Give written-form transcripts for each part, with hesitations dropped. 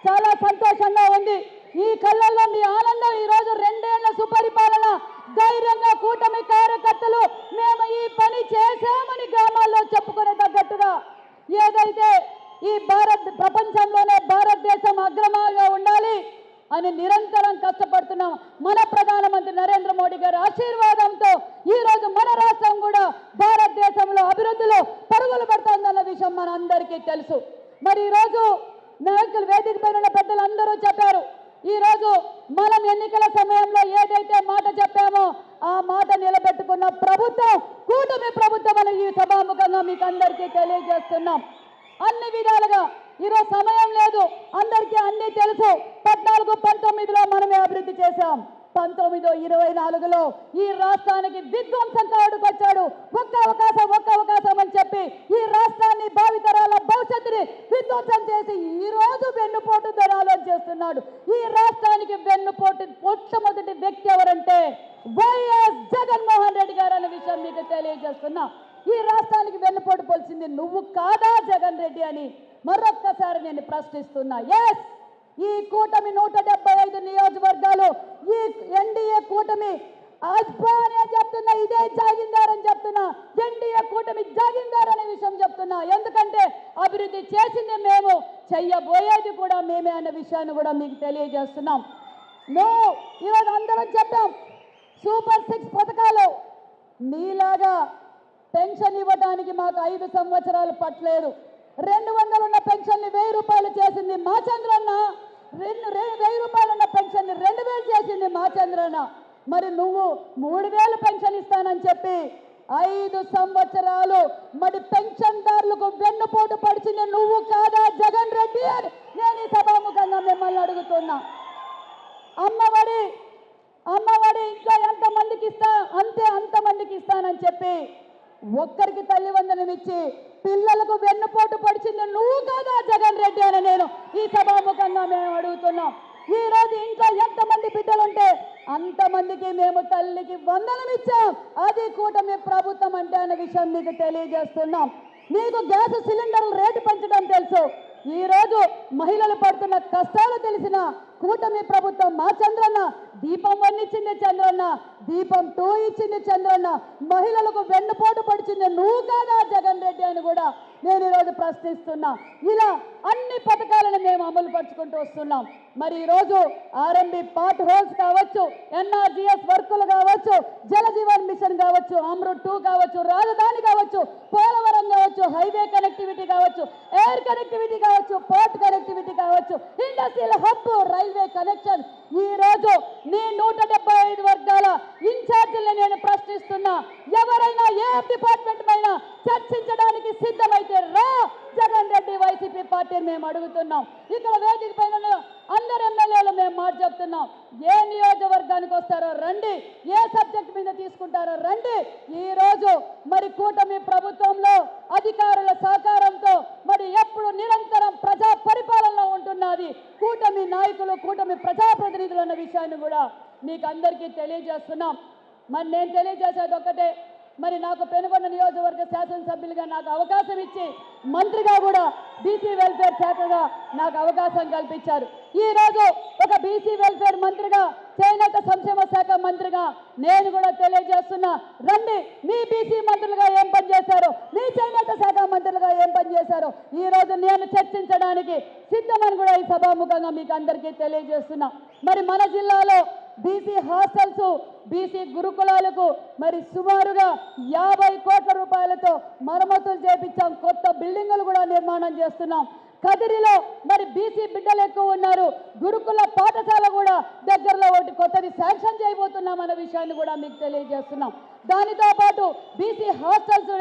చాలా సంతోషంగా ఉంది. ఈ కళ్ళల్లో మీ ఆనందం ఈ రోజు 2 ఏళ్ల సుపరిపాలన ధైర్యంగా కూటమి కార్యకర్తలు మేము ఈ పని చేశామని గ్రామాల్లో చెప్పుకునే తగ్గట్టుగా ఏదైతే ఈ ప్రపంచంలోనే భారతదేశం అగ్రమాగా ఉండాలి అని నిరంతరం కష్టపడుతున్నాం. మన ప్రధానమంత్రి నరేంద్ర మోడీ గారి ఆశీర్వాదంతో ఈ రోజు మన రాష్ట్రం కూడా భారతదేశంలో అభివృద్ధిలో పరుగులు పెడుతోందన్న విషయం మనందరికీ తెలుసు. మరి ఈరోజు నాయకులు వేదిక పైన ఉన్న పెద్దలందరూ చెప్పారు, ఈరోజు మనం ఎన్నికల సమయంలో ఏదైతే మాట చెప్పామో ఆ మాట నిలబెట్టుకున్న ప్రభుత్వం కూటమి ప్రభుత్వం అని ఈ సభాముఖంగా మీకు అందరికీ తెలియజేస్తున్నాం. అన్ని విధాలుగా ఈరోజు సమయం లేదు, అందరికీ అన్నీ తెలుసు. 14-19లో మనమే అభివృద్ధి చేశాం. 19-24లో ఈ రాష్ట్రానికి విధ్వంసం కాడుకొచ్చాడు. ఒక్క అవకాశం అని చెప్పి ఈ రాష్ట్రాన్ని భావితరాల భవిష్యత్తుని విధ్వంసం చేసి ఈ రోజు వెన్నుపోటు ధరాలు చేస్తున్నాడు. ఈ రాష్ట్రానికి వెన్నుపోటు మొట్టమొదటి వ్యక్తి ఎవరంటే వైఎస్ జగన్మోహన్ రెడ్డి గారు అనే విషయం మీకు తెలియజేస్తున్నా. ఈ రాష్ట్రానికి వెన్నుపోటు పొలిచింది నువ్వు కాదా జగన్ రెడ్డి అని మరొక్కసారి నేను ప్రశ్నిస్తున్నా. ఎస్, ఈ కూటమి 175 నియోజకవర్గాలు ఈ ఎన్డీఏ కూటమి అనే చెప్తున్నా, ఇదే జాగిందార్ అని చెప్తున్నా. ఎన్డీఏ కూటమి జాగిందార్ అనే విషయం చెప్తున్నా. ఎందుకంటే అభివృద్ధి చేసింది మేము, చెయ్యబోయేది కూడా మేమే అనే విషయాన్ని కూడా మీకు తెలియజేస్తున్నాం. ఈరోజు అందరం చెప్పాం సూపర్ 6 పథకాలు. నీలాగా పెన్షన్ ఇవ్వడానికి మాకు 5 సంవత్సరాలు పట్టలేదు. 200 ఉన్న పెన్షన్ని 1000 రూపాయలు చేసింది మా చంద్రన్న. 1000 రూపాయలు ఉన్న పెన్షన్ని 2000 చేసింది మా చంద్రన్న. మరి నువ్వు 3000 పెన్షన్ ఇస్తానని చెప్పి 5 సంవత్సరాలు మరి పెన్షన్దారులకు వెన్నుపోటు పడిచింది నువ్వు కాదా జగన్ రెడ్డి అని నేను ఈ సభాముఖంగా మిమ్మల్ని అడుగుతున్నా. అమ్మఒడి ఇంకా ఎంతమందికి ఇస్తా అంతమందికి ఇస్తానని చెప్పి ఒక్కరికి తల్లి వందనం ఇచ్చి పిల్లలకు వెన్నుపోటు పడిచింది నువ్వు కాదా జగన్ రెడ్డి అని నేను ఈ సభాముఖంగా మేము అడుగుతున్నాం. ఈ రోజు ఇంట్లో ఎంతమంది బిడ్డలుంటే అంతమందికి మేము తల్లికి వందనం ఇచ్చాం. అది కూటమి ప్రభుత్వం అంటే అనే విషయం మీకు తెలియజేస్తున్నాం. నీకు గ్యాస్ సిలిండర్లు రేటు పెంచడం తెలుసు. ఈ రోజు మహిళలు పడుతున్న కష్టాలు తెలిసిన కూటమి ప్రభుత్వం మా చంద్రన్న దీపం 1 ఇచ్చింది చంద్రన్న, దీపం 2 ఇచ్చింది చంద్రన్న. మహిళలకు వెన్నుపోటు పడిచింది నువ్వు కాదా జగన్ రెడ్డి అని కూడా నేను ఈరోజు ప్రశ్నిస్తున్నా. ఇలా అన్ని పథకాలను మేము అమలు పరుచుకుంటూ వస్తున్నాం. మరి ఈరోజు ఆర్ఎంబి పార్ట్ హోల్స్ కావచ్చు, ఎన్ఆర్జీఎస్ వర్కులు కావచ్చు, జలజీవన్ మిషన్ కావచ్చు, అమృత్ 2 కావచ్చు, రాజధాని కావచ్చు, పోలవరం కావచ్చు, హైవే కనెక్టివిటీ కావచ్చు, ఎయిర్ కనెక్టివిటీ కావచ్చు, పోర్ట్ కనెక్టివిటీ కావచ్చు, ఇండస్ట్రియల్ హబ్, రైల్వే కనెక్షన్. ఈ రోజు నీ 175 వర్గాల ఇన్ఛార్జీలను నేను ప్రశ్నిస్తున్నా. ఎవరైనా ఏ డిపార్ట్మెంట్ పైన చర్చించడానికి సిద్ధమైతే రా జగన్ రెడ్డి వైసీపీ పార్టీని మేము అడుగుతున్నాం. ఇక్కడ వేదిక పైన అందరు ఎమ్మెల్యేలు మేము మాట చెప్తున్నాం. ఏ నియోజకవర్గానికి వస్తారో రండి, ఏ సబ్జెక్ట్ మీద తీసుకుంటారో రండి. ఈ రోజు మరి కూటమి ప్రభుత్వంలో అధికారుల సహకారంతో మరి ఎప్పుడు నిరంతరం ప్రజా పరిపాలనలో ఉంటున్నది కూటమి నాయకులు, కూటమి ప్రజాప్రతినిధులు అన్న విషయాన్ని కూడా మీకు అందరికీ తెలియజేస్తున్నాం. మరి నేను తెలియజేసేది ఒక్కటే, మరి నాకు పెనుగొండ నియోజకవర్గ శాసనసభ్యులుగా నాకు అవకాశం ఇచ్చి మంత్రిగా కూడా బీసీ వెల్ఫేర్ శాఖగా నాకు అవకాశం కల్పించారు. ఈ రోజు ఒక బీసీ వెల్ఫేర్ మంత్రిగా, చేనేత సంక్షేమ శాఖ మంత్రిగా నేను కూడా తెలియజేస్తున్నా. రండి, మీ బీసీ మంత్రులుగా ఏం పని చేశారో, మీ చేనేత శాఖ మంత్రులుగా ఏం పని చేశారో ఈ రోజు నేను చర్చించడానికి సిద్ధమని కూడా ఈ సభాముఖంగా మీకు అందరికీ తెలియజేస్తున్నా. మరి మన జిల్లాలో బీసీ హాస్టల్స్, బీసీ గురుకులాలకు మరి సుమారుగా 50 కోట్ల రూపాయలతో మరమ్మతులు చేపించాం. కొత్త బిల్డింగులు కూడా నిర్మాణం చేస్తున్నాం. కదిరిలో మరి బీసీ బిడ్డలు ఎక్కువ ఉన్నారు. గురుకుల పాఠశాల కూడా దగ్గరలో ఒకటి కొత్తది శాంక్షన్ చేయబోతున్నాం అనే విషయాన్ని కూడా మీకు తెలియజేస్తున్నాం. దానితో పాటు బీసీ హాస్టల్స్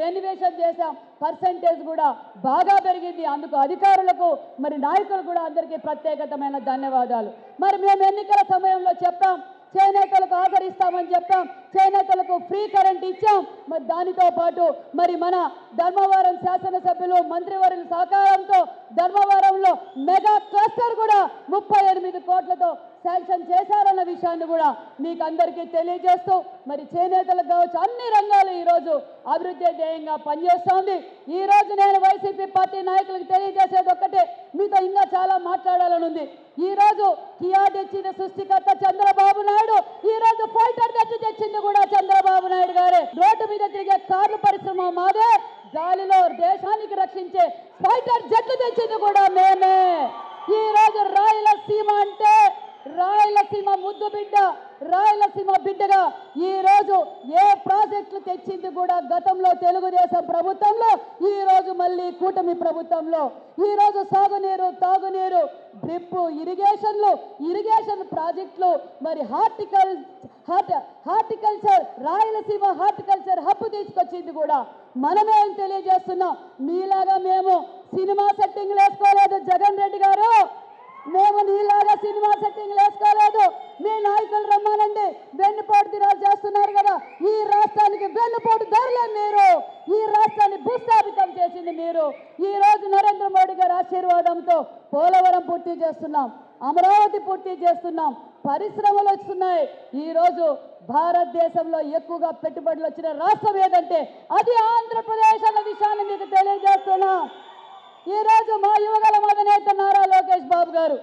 రెనోవేషన్ చేశాం. పర్సెంటేజ్ కూడా బాగా పెరిగింది. అందుకు అధికారులకు మరి నాయకులు కూడా అందరికీ ప్రత్యేకమైన ధన్యవాదాలు. మరి మేము ఎన్నికల సమయంలో చెప్పాం, చేనేతలకు ఆదరిస్తామని చెప్పాం, చేనేతలకు ఫ్రీ కరెంట్ ఇచ్చాం. మరి దానితో పాటు మరి మన ధర్మవరం శాసనసభ్యులు మంత్రివర్యుల సహకారంతో ధర్మవరంలో మెగా క్లస్టర్ కూడా 38 కోట్లతో శాంక్షన్ చేశారన్న విషయాన్ని కూడా మీకు అందరికీ తెలియజేస్తూ మరి చేనేతలకు కావచ్చు అన్ని రంగాలు ఈరోజు అభివృద్ధి ధ్యేయంగా పనిచేస్తోంది. ఈరోజు నేను వైసీపీ పార్టీ నాయకులకు తెలియజేసేది ఒక్కటే, మీతో ఇంకా చాలా మాట్లాడాలని ఉంది. ఈరోజు కియా తెచ్చిన సృష్టికర్త చంద్రబాబు నాయుడు, ఈరోజు ఫైటర్ తెచ్చింది కూడా చంద్రబాబు నాయుడు గారే. రోడ్డు మీద తిరిగే కార్ల పరిశ్రమ మాదే, గాలిలో దేశానికి రక్షించే ఫైటర్ జెట్లు తెచ్చింది కూడా మేమే. ఈ రోజు రాయలసీమ అంటే రాయలసీమ ముద్దు బిడ్డ, రాయలసీమ బిడ్డగా ఈ రోజు ఏ ప్రాజెక్టులు తెచ్చింది కూడా గతంలో తెలుగుదేశం ప్రభుత్వంలో, ఈ రోజు మళ్ళీ కూటమి ప్రభుత్వంలో. ఈ రోజు సాగునీరు, తాగునీరు, డ్రిప్ ఇరిగేషన్ ప్రాజెక్టులు, మరి హార్టికల్చర్ రాయలసీమ హార్టికల్చర్ హబ్ తీసుకొచ్చింది కూడా మనమే అని తెలియజేస్తున్నాం. మీలాగా మేము సినిమా సెట్టింగ్లు వేసుకోలేదు జగన్ రెడ్డి గారు, మేము నీలాగా సినిమా సెట్టింగ్లు వేసుకోలేదు. మీ నాయకులు రమ్మానండి, వెన్నుపోటు దినాలు చేస్తున్నారు కదా. ఈ రాష్ట్రానికి వెన్నుపోటు ధరలే మీరు, ఈ రాష్ట్రాన్ని భూస్థాపితం చేసింది మీరు. ఈ రోజు నరేంద్ర మోడీ గారి ఆశీర్వాదంతో పోలవరం పూర్తి చేస్తున్నాం, అమరావతి పూర్తి చేస్తున్నాం, పరిశ్రమలు వస్తున్నాయి. ఈరోజు భారతదేశంలో ఎక్కువగా పెట్టుబడులు వచ్చిన రాష్ట్రం ఏదంటే అది ఆంధ్రప్రదేశ్ అన్న విషయాన్ని మీకు తెలియజేస్తున్నా. ఈరోజు మా యువగల అధినేత నారా లోకేష్ బాబు గారు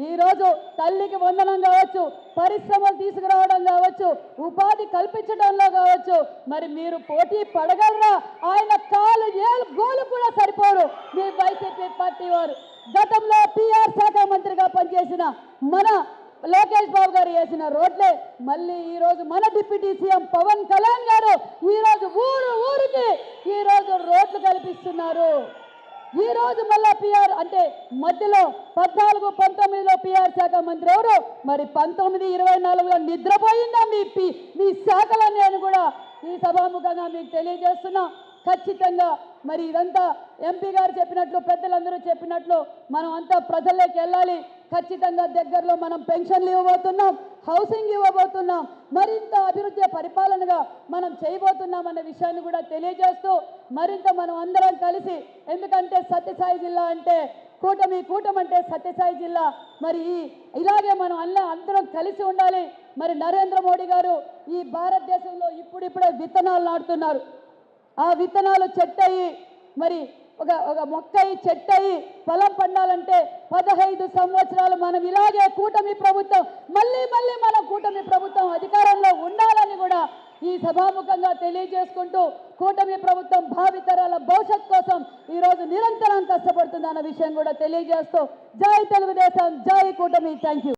ఈరోజు తల్లికి వందనం కావచ్చు, పరిశ్రమలు తీసుకురావడం కావచ్చు, ఉపాధి కల్పించడంలో కావచ్చు, మరి మీరు పోటీ పడగలరా? ఆయన కాలు ఏళ్ళు గోలు కూడా సరిపోరు మీ వైసీపీ పార్టీ వారు. గతంలో పిఆర్ శాఖ మంత్రిగా పనిచేసిన మన లోకేష్ బాబు గారు వేసిన రోడ్లే మళ్ళీ ఈరోజు మన డిప్యూటీ సీఎం పవన్ కళ్యాణ్ గారు ఈరోజు ఊరికి ఈరోజు రోడ్లు కల్పిస్తున్నారు. ఈ రోజు మళ్ళా పిఆర్ అంటే మధ్యలో 14-19లో పిఆర్ శాఖ మంత్రి ఎవరు? మరి 19-24లో నిద్రపోయిందా మీ శాఖలని అని కూడా ఈ సభాముఖంగా మీకు తెలియజేస్తున్నా. ఖచ్చితంగా మరి ఇదంతా ఎంపీ గారు చెప్పినట్లు, పెద్దలందరూ చెప్పినట్లు మనం అంతా ప్రజల్లోకి వెళ్ళాలి. ఖచ్చితంగా దగ్గరలో మనం పెన్షన్లు ఇవ్వబోతున్నాం, హౌసింగ్ ఇవ్వబోతున్నాం, మరింత అభివృద్ధి పరిపాలనగా మనం చేయబోతున్నాం అన్న విషయాన్ని కూడా తెలియజేస్తూ మరింత మనం అందరం కలిసి, ఎందుకంటే సత్యసాయి జిల్లా అంటే కూటమి అంటే సత్యసాయి జిల్లా, మరి ఇలాగే మనం అందరం కలిసి ఉండాలి. మరి నరేంద్ర మోడీ గారు ఈ భారతదేశంలో ఇప్పుడిప్పుడే విత్తనాలు నాటుతున్నారు. ఆ విత్తనాలు చెట్టయి మరి ఒక మొక్కయి చెట్టయి ఫలం పండాలంటే 15 సంవత్సరాలు మనం ఇలాగే కూటమి ప్రభుత్వం మళ్ళీ మన కూటమి ప్రభుత్వం అధికారంలో ఉండాలని కూడా ఈ సభాముఖంగా తెలియజేసుకుంటూ కూటమి ప్రభుత్వం భావితరాల భవిష్యత్ కోసం ఈరోజు నిరంతరం కష్టపడుతుంది అన్న విషయం కూడా తెలియజేస్తూ జై తెలుగుదేశం, జై కూటమి. Thank you.